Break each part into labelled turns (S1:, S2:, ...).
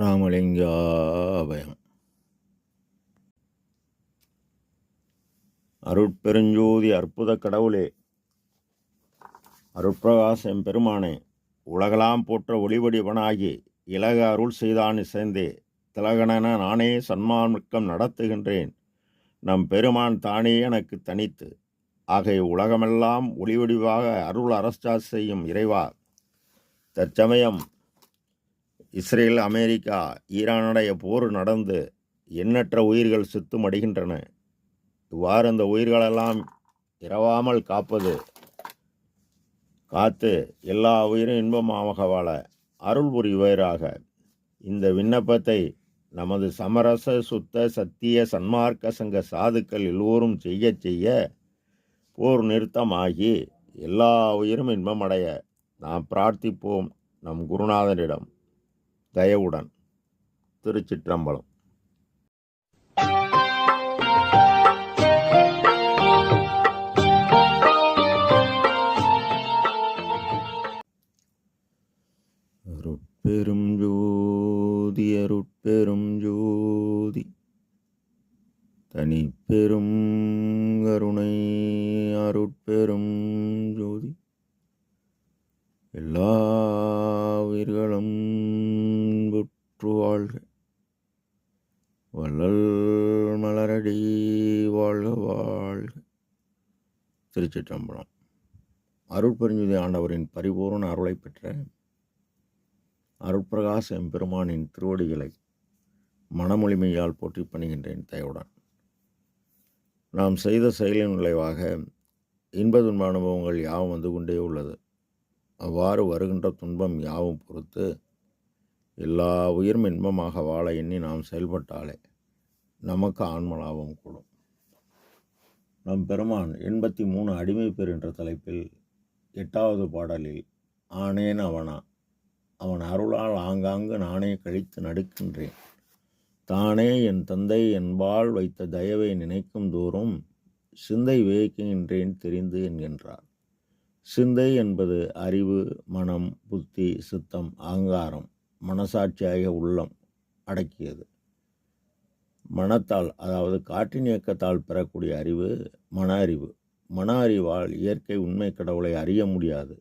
S1: ராமலிங்காபயம். அருட்பெருஞ்சோதி அற்புத கடவுளே, அருட்பிரகாச எம்பெருமானே, உலகலாம் போற்ற ஒளிவடிவனாகி இலக அருள் செய்தான் இசைந்தே திலகனென நானே சன்மார்க்கம் நடத்துகின்றேன். நம் பெருமான் தானே எனக்கு தனித்து ஆகை உலகமெல்லாம் ஒளிவடிவாக அருள் அரசா செய்யும் இறைவா, தற்சமயம் இஸ்ரேல், அமெரிக்கா, ஈரானுடைய போர் நடந்து எண்ணற்ற உயிர்கள் செத்து மடிகின்றன. இவ்வாறு அந்த உயிர்களெல்லாம் இரவாமல் காத்து எல்லா உயிரும் இன்பமாக வாழ அருள் புரிவராக. இந்த விண்ணப்பத்தை நமது சமரச சுத்த சத்திய சன்மார்க்க சங்க சாதுக்கள் எல்லோரும் செய்ய போர் நிறுத்தமாகி எல்லா உயிரும் இன்பமடைய நாம் பிரார்த்திப்போம் நம் குருநாதனிடம் தயவுடன். திருச்சிற்றம்பலம். அருட்பெரும் ஜோதி அருட்பெரும் ஜோதி தனிப்பெரும் கருணை அருட்பெரும் ஜோதி எல்லா உயிர்களும் புற்று வாழ்க, வள்ளல் மலரடி வாழ்க வாழ்க. திருச்சிற்றம்பலம். அருட்பெருஞ்சுதி ஆண்டவரின் பரிபூர்ண அருளை பெற்ற அருட்பிரகாச எம்பெருமானின் திருவடிகளை மனமொழிமையால் போற்றி பணிகின்றேன் தயவுடன். நாம் செய்த செயலின் விளைவாக இன்ப துன்ப அனுபவங்கள் யாவும் வந்து கொண்டே உள்ளது. அவ்வாறு வருகின்ற துன்பம் யாவும் பொறுத்து எல்லா உயிரும் இன்பமாக வாழ எண்ணி நாம் செயல்பட்டாலே நமக்கு ஆன்மலாபம் கூடும். நம் பெருமான் 83 அடிமை பேர் என்ற தலைப்பில் 8வது பாடலில் ஆனேன் அவனா, அவன் அருளால் ஆங்காங்கு நானே கழித்து நடுக்கின்றேன், தானே என் தந்தை என்பால் வைத்த தயவை நினைக்கும் தோறும் சிந்தை வியக்கின்றேன் தெரிந்து என்கின்றார். சிந்தை என்பது அறிவு, மனம், புத்தி, சித்தம், அகங்காரம், மனசாட்சியாகிய உள்ளம் அடக்கியது. மனத்தால், அதாவது காற்றின் இயக்கத்தால் பெறக்கூடிய அறிவு மன அறிவு. மன அறிவால் இயற்கை உண்மை கடவுளை அறிய முடியாது,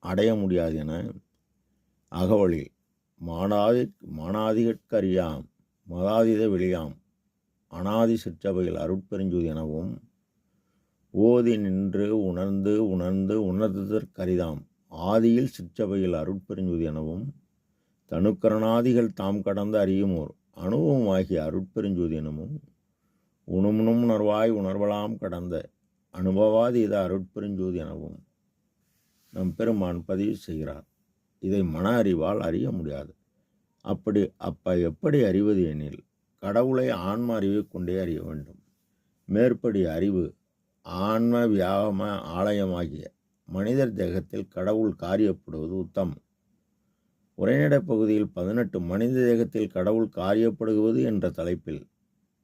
S1: அடைய முடியாது என அகவலில் மானாதிகற்கறியாம் மதாதித வெளியாம் அனாதி சிற்றவையில் அருட்பெருஞ்சோதி எனவும் ஓதி நின்று உணர்ந்து உணர்ந்ததற்கரிதாம் ஆதியில் சிற்றவையில் அருட்பெருஞ்சோதி எனவும் தனுக்கரணாதிகள் தாம் கடந்து அறியுமோர் அனுபவமாகிய அருட்பெருஞ்சோதி எனவும் உணர்வாய் உணர்வலாம் கடந்த அனுபவாதீத அருட்பெருஞ்சோதி எனவும் நம் பெருமான் பதிவு செய்கிறார். இதை மன அறிவால் அறிய முடியாது. எப்படி அறிவது எனில் கடவுளை ஆன்ம அறிவை கொண்டே அறிய வேண்டும். மேற்படி அறிவு ஆன்ம வியாகம ஆலயமாகிய மனிதர் தேகத்தில் கடவுள் காரியப்படுவது உத்தமம். உரைநடை பகுதியில் 18 மனித தேகத்தில் கடவுள் காரியப்படுவது என்ற தலைப்பில்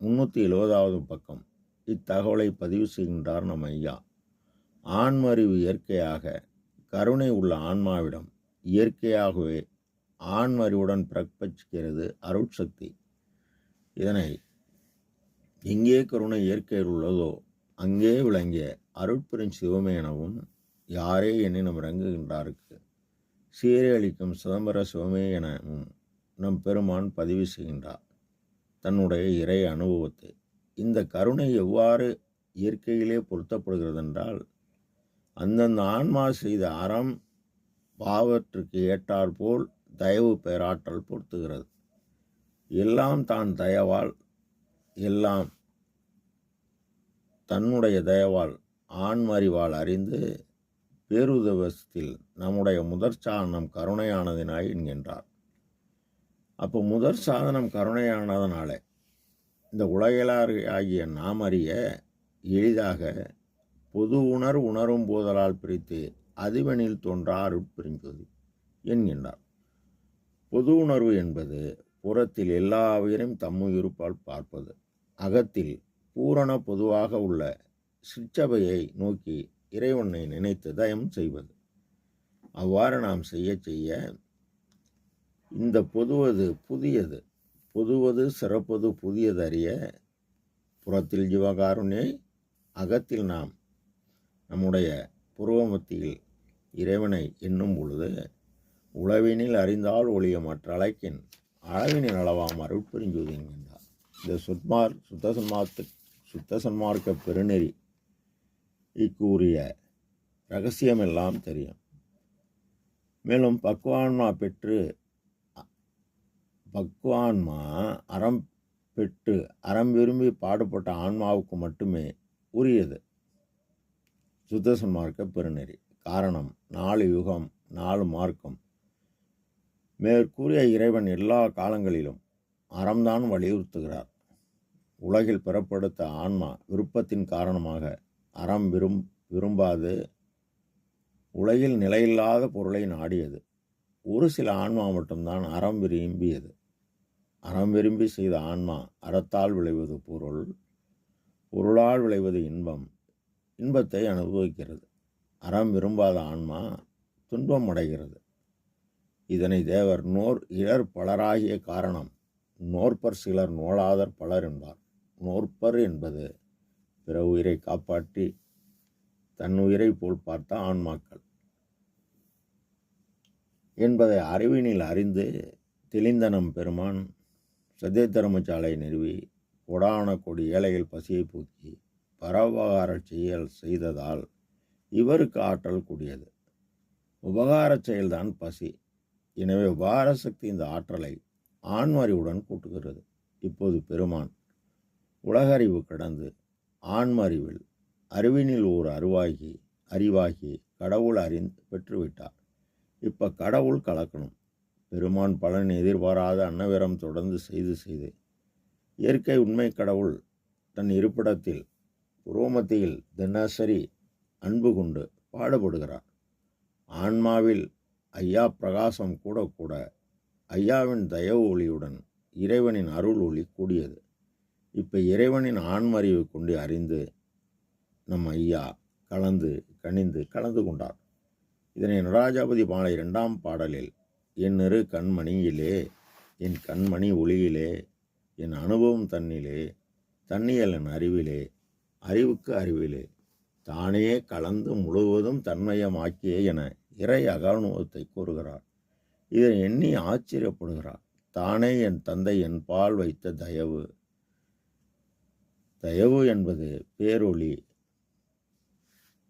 S1: 370வது பக்கம் இத்தகவலை பதிவு செய்கின்றார் நம் ஐயா. ஆன்ம அறிவு இயற்கையாக கருணை உள்ள ஆன்மாவிடம் இயற்கையாகவே ஆன்ம அறிவுடன் பிறப்பிக்கிறது அருட்சக்தி. இதனை எங்கே கருணை இயற்கையில் உள்ளதோ அங்கே விளங்கிய அருட்பெரும் சிவமே எனவும் யாரே எண்ணினம் இறங்குகின்றாருக்கு சீரை அளிக்கும் சிதம்பர சிவமே எனவும் நம் பெருமான் பதிவு செய்கின்றார் தன்னுடைய இறை அனுபவத்தை. இந்த கருணை எவ்வாறு இயற்கையிலே பொருத்தப்படுகிறது என்றால், அந்தந்த ஆன்மா செய்த அறம் பாவத்திற்கு ஏற்றாற்போல் தயவு பேராற்றல் பொருத்துகிறது. எல்லாம் தான் தயவால், எல்லாம் தன்னுடைய தயவால் ஆன்மறிவால் அறிந்து பேருதவசத்தில் நம்முடைய முதற் சாதனம் கருணையானதினாய் என்கின்றார். அப்போ முதற் சாதனம் கருணையானதனால இந்த உலகிலார் ஆகிய நாம் அறிய எளிதாக பொது உணரும் போதலால் பிரித்து அதிவனில் தோன்றா அருட்பெருஞ்சோதி என்கின்றார். பொது உணர்வு என்பது புறத்தில் எல்லா உயிரையும் தம்முயிருப்பால் பார்ப்பது, அகத்தில் பூரண பொதுவாக உள்ள சிற்றபையை நோக்கி இறைவனை நினைத்து தயம் செய்வது. அவ்வாறு நாம் செய்ய இந்த பொதுவது புதியது, பொதுவது சிறப்பது புதியது அறிய புறத்தில் ஜீவகாருண்யை, அகத்தில் நாம் நம்முடைய புருவமத்தியில் இறைவனை எண்ணும் பொழுது உளவினில் அறிந்தால் ஒழிய மற்ற அழைக்கின் அளவினில் அளவாம் அருட்பெருஞ்சோதி என்கின்றார். இந்த சுத்த சன்மார்க்க பெருநெறி இக்கூறிய இரகசியமெல்லாம் தெரியும். மேலும் பக்குவான்மா அறம் பெற்று அறம் விரும்பி பாடுபட்ட ஆன்மாவுக்கு மட்டுமே உரியது சுத்த சன்மார்க்க பெருநெறி. காரணம் 4 யுகம் 4 மார்க்கம். மேற்கூறிய இறைவன் எல்லா காலங்களிலும் அறம்தான் வலியுறுத்துகிறார். உலகில் பெறப்படுத்த ஆன்மா விருப்பத்தின் காரணமாக அறம் விரும்பாது உலகில் நிலையில்லாத பொருளை நாடியது. ஒரு சில ஆன்மா மட்டும்தான் அறம் விரும்பியது. அறம் விரும்பி செய்த ஆன்மா அறத்தால் விளைவது பொருள், பொருளால் விளைவது இன்பம், இன்பத்தை அனுபவிக்கிறது. அறம் விரும்பாத ஆன்மா துன்பம் அடைகிறது. இதனை தேவர் இளர் பலராகிய காரணம் நோற்பர் சிலர் நோளாதர் பலர் என்பார். நோற்பர் என்பது பிற உயிரை காப்பாற்றி தன் உயிரை போல் பார்த்த ஆன்மாக்கள் என்பதை அறிவினில் அறிந்து தெளிந்தனம் பெருமான் சத்திய தர்மசாலை நிறுவி கொடான கொடி ஏழைகள் பசியை போக்கி பரோபகார செயல் செய்ததால் இவருக்கு ஆற்றல் கூடியது. உபகார செயல்தான் பசி. எனவே உபகார சக்தி இந்த ஆற்றலை ஆன்மறிவுடன் கூட்டுகிறது. இப்போது பெருமான் உலகறிவு கடந்து ஆன்மறிவில் அறிவினில் ஓர் அறிவாகி கடவுள் பெற்றுவிட்டார். இப்போ கடவுள் கலக்கணும். பெருமான் பலன் எதிர்பாராத அன்னவரம் தொடர்ந்து செய்து இயற்கை உண்மை கடவுள் தன் இருப்பிடத்தில் புரோமத்தியில் தினசரி அன்பு கொண்டு பாடுபடுகிறார். ஆன்மாவில் ஐயா பிரகாசம் கூட ஐயாவின் தயவு ஒளியுடன் இறைவனின் அருள் ஒளி கூடியது. இப்போ இறைவனின் ஆன்மறிவை கொண்டு அறிந்து நம் ஐயா கலந்து கொண்டார். இதனை நடராஜாபதி மாலை 2ஆம் பாடலில் என் கண்மணியிலே என் கண்மணி ஒளியிலே என் அனுபவம் தன்னிலே தன்னியல் என் அறிவிலே அறிவுக்கு அறிவிலே தானே கலந்து முழுவதும் தன்மயமாக்கியே என இறை அகனுபவத்தை கூறுகிறார். இதை எண்ணி ஆச்சரியப்படுகிறார். தானே என் தந்தை என் பால் வைத்த தயவு என்பது பேரொளி,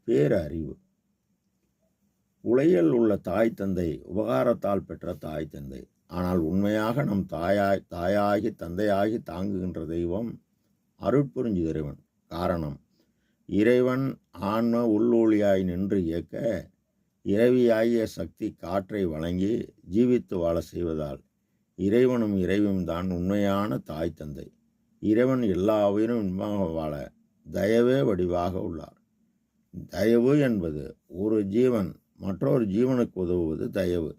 S1: பேரறிவு. உலகில் உள்ள தாய் தந்தை உபகாரத்தால் பெற்ற தாய் தந்தை. ஆனால் உண்மையாக நம் தாயாகி தந்தையாகி தாங்குகின்ற தெய்வம் அருட்புரிஞ்சு இறைவன். காரணம், இறைவன் ஆன்ம உள்ளொளியாய் நின்று இயக்க இறைவியாகிய சக்தி காற்றை வழங்கி ஜீவித்து வாழ செய்வதால் இறைவனும் இறைவியும் தான் உண்மையான தாய் தந்தை. இறைவன் எல்லா உயிரும் இன்பமாக வாழ தயவே வடிவாக உள்ளார். தயவு என்பது ஒரு ஜீவன் மற்றொரு ஜீவனுக்கு உதவுவது தயவு.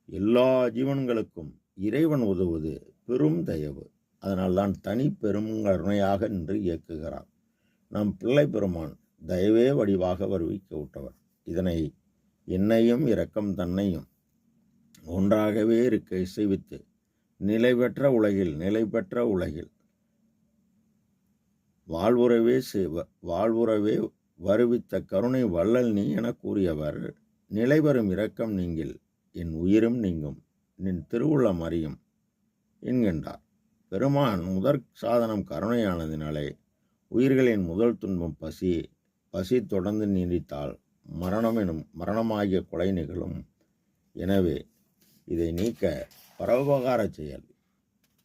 S1: எல்லா ஜீவன்களுக்கும் இறைவன் உதவுவது பெரும் தயவு. அதனால்தான் தனி பெரும் கருணையாக நின்று இயக்குகிறார். நம் பிள்ளை பெருமான் தயவே வடிவாக வருவிக்க விட்டவர். இதனை என்னையும் இரக்கம் தன்னையும் ஒன்றாகவே இருக்க இசைவித்து நிலை பெற்ற உலகில் வாழ்வுறவே வருவித்த கருணை வள்ளல் நீ என கூறியவர் நிலைபெறும் இரக்கம் நீங்கில் என் உயிரும் நீங்கும் நின் திருவுள்ளம் அறியும் என்கின்றார். பெருமான் முதற் சாதனம் கருணையானதினாலே உயிர்களின் முதல் துன்பம் பசி தொடர்ந்து நீடித்தால் மரணமாகிய கொலை நிகழும். எனவே இதை நீக்க பரோபகார செயல்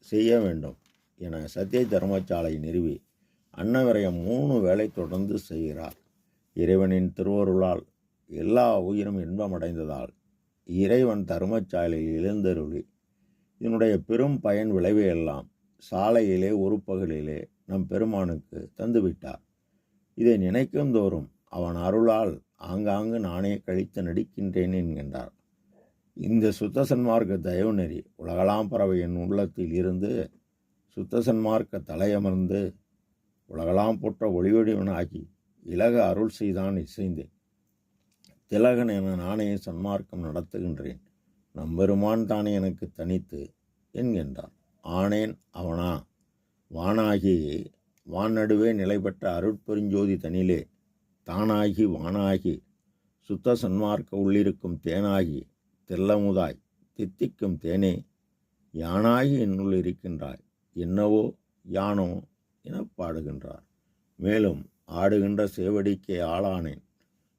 S1: செய்ய வேண்டும் என சத்திய தர்மசாலை நிறுவி அன்னவிரயம் 3 வேளை தொடர்ந்து செய்கிறார். இறைவனின் திருவருளால் எல்லா உயிரும் இன்பமடைந்ததால் இறைவன் தர்மசாலையில் எழுந்தருளி இதனுடைய பெரும் பயன் விளைவையெல்லாம் சாலையிலே ஒரு பகலிலே நம் பெருமானுக்கு தந்துவிட்டார். இதை நினைக்கும் தோறும் அவன் அருளால் ஆங்காங்கு நானே கழித்து நடிக்கின்றேன் என்கின்றார். இந்த சுத்த சன்மார்க்க தயவு நெறி உலகலாம் பறவை என் உள்ளத்தில் இருந்து சுத்த சன்மார்க்க தலையமர்ந்து உலகலாம் போற்ற ஒளிவடிவனாகி இலக அருள் செய்தான் இசைந்தேன். திலகன் என நானே சன்மார்க்கம் நடத்துகின்றேன். நம்பெருமான் தானே எனக்கு தனித்து என்கின்றார். ஆனேன் அவனா வானாகி வானடுவே நிலை பெற்ற அருட்பெருஞ்சோதி தனிலே தானாகி வானாகி சுத்த சன்மார்க்க உள்ளிருக்கும் தேனாகி தெல்லமுதாய் தித்திக்கும் தேனே யானாகி என்னுள் இருக்கின்றாய் என்னவோ யானோ எனப் பாடுகின்றார். மேலும் ஆடுகின்ற சேவடிக்கே ஆளானேன்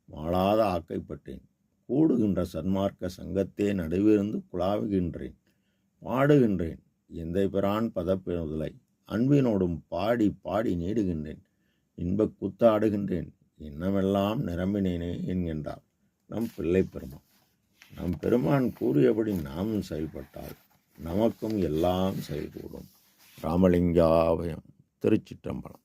S1: மாளாத ஆக்கைப்பட்டேன் கூடுகின்ற சன்மார்க்க சங்கத்தே நடுவிருந்து குழாவுகின்றேன் பாடுகின்றேன் எந்தை பிரான் பதப்பெறுதலை அன்பினோடும் பாடி பாடி நீடுகின்றேன் இன்பக் கூத்தாடுகின்றேன் இன்னமெல்லாம் நிரம்பினேனே என்கின்றார் நம் பிள்ளை பெருமான். நம் பெருமான் கூறியபடி நாமும் செயல்பட்டால் நமக்கும் எல்லாம் செயல்கூடும். ராமலிங்காபயம். திருச்சிற்றம்பலம்.